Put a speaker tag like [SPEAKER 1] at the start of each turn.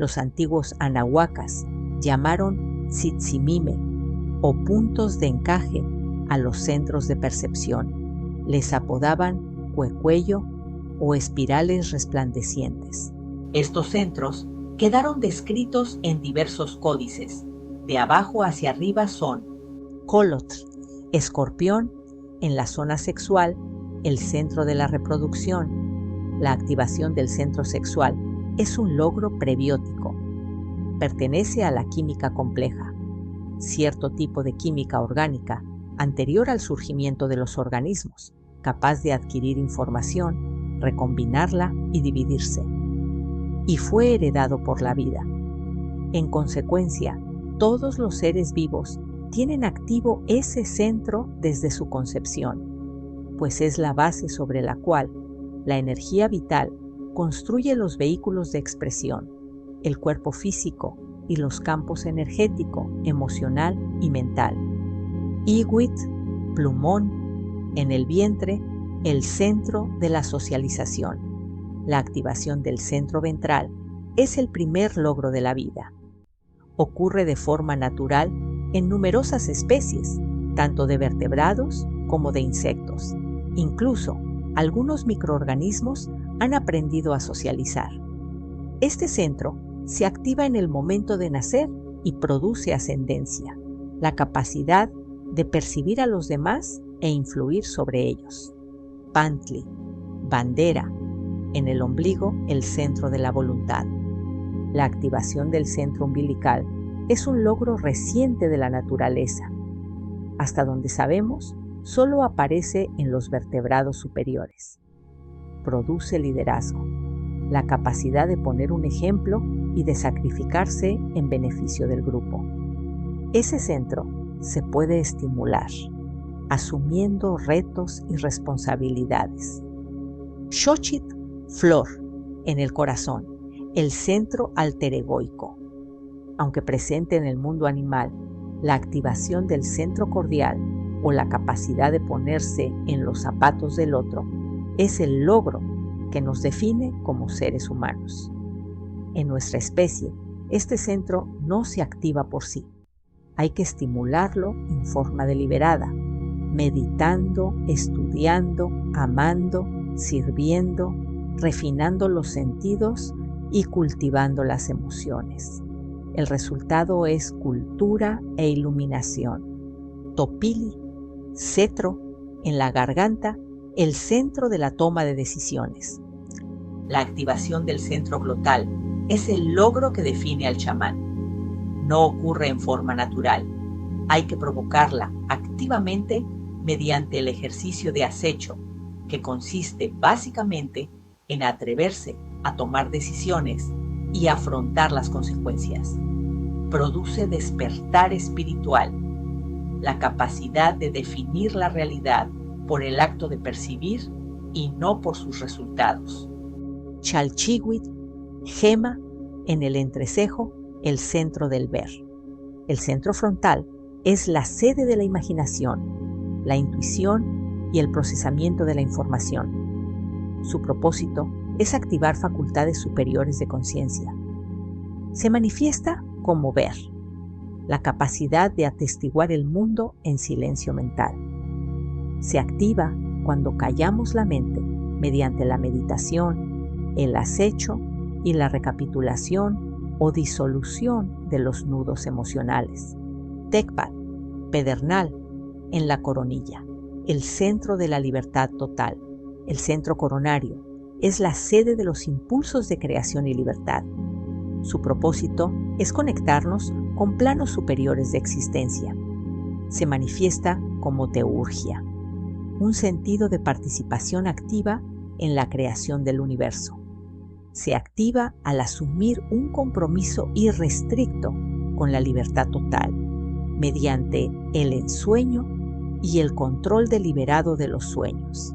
[SPEAKER 1] Los antiguos anahuacas llamaron tzitzimime o puntos de encaje a los centros de percepción. Les apodaban cuecuello o espirales resplandecientes. Estos centros quedaron descritos en diversos códices. De abajo hacia arriba son Colotl, escorpión, en la zona sexual, el centro de la reproducción. La activación del centro sexual es un logro prebiótico. Pertenece a la química compleja, cierto tipo de química orgánica anterior al surgimiento de los organismos, capaz de adquirir información, recombinarla y dividirse. Y fue heredado por la vida. En consecuencia, todos los seres vivos tienen activo ese centro desde su concepción, pues es la base sobre la cual la energía vital construye los vehículos de expresión, el cuerpo físico y los campos energético, emocional y mental. Iguit, plumón, en el vientre, el centro de la socialización. La activación del centro ventral es el primer logro de la vida. Ocurre de forma natural en numerosas especies, tanto de vertebrados como de insectos. Incluso, algunos microorganismos han aprendido a socializar. Este centro se activa en el momento de nacer y produce ascendencia, la capacidad de percibir a los demás e influir sobre ellos. Pantli, bandera, en el ombligo, el centro de la voluntad. La activación del centro umbilical es un logro reciente de la naturaleza. Hasta donde sabemos, solo aparece en los vertebrados superiores. Produce liderazgo, la capacidad de poner un ejemplo y de sacrificarse en beneficio del grupo. Ese centro se puede estimular, asumiendo retos y responsabilidades. Xochitl, flor, en el corazón, el centro alteregoico. Aunque presente en el mundo animal, la activación del centro cordial o la capacidad de ponerse en los zapatos del otro es el logro que nos define como seres humanos. En nuestra especie, este centro no se activa por sí. Hay que estimularlo en forma deliberada, meditando, estudiando, amando, sirviendo, refinando los sentidos y cultivando las emociones. El resultado es cultura e iluminación. Topili, cetro, en la garganta, el centro de la toma de decisiones. La activación del centro glotal es el logro que define al chamán. No ocurre en forma natural. Hay que provocarla activamente mediante el ejercicio de acecho, que consiste básicamente en atreverse a tomar decisiones y afrontar las consecuencias. Produce despertar espiritual, la capacidad de definir la realidad por el acto de percibir y no por sus resultados. Chalchihuitl, gema, en el entrecejo, el centro del ver. El centro frontal es la sede de la imaginación, la intuición y el procesamiento de la información. Su propósito es activar facultades superiores de conciencia. Se manifiesta como ver, la capacidad de atestiguar el mundo en silencio mental. Se activa cuando callamos la mente mediante la meditación, el acecho y la recapitulación o disolución de los nudos emocionales. Tecpat, pedernal, en la coronilla, el centro de la libertad total. El centro coronario es la sede de los impulsos de creación y libertad. Su propósito es conectarnos con planos superiores de existencia. Se manifiesta como teurgia, un sentido de participación activa en la creación del universo. Se activa al asumir un compromiso irrestricto con la libertad total, mediante el ensueño y el control deliberado de los sueños.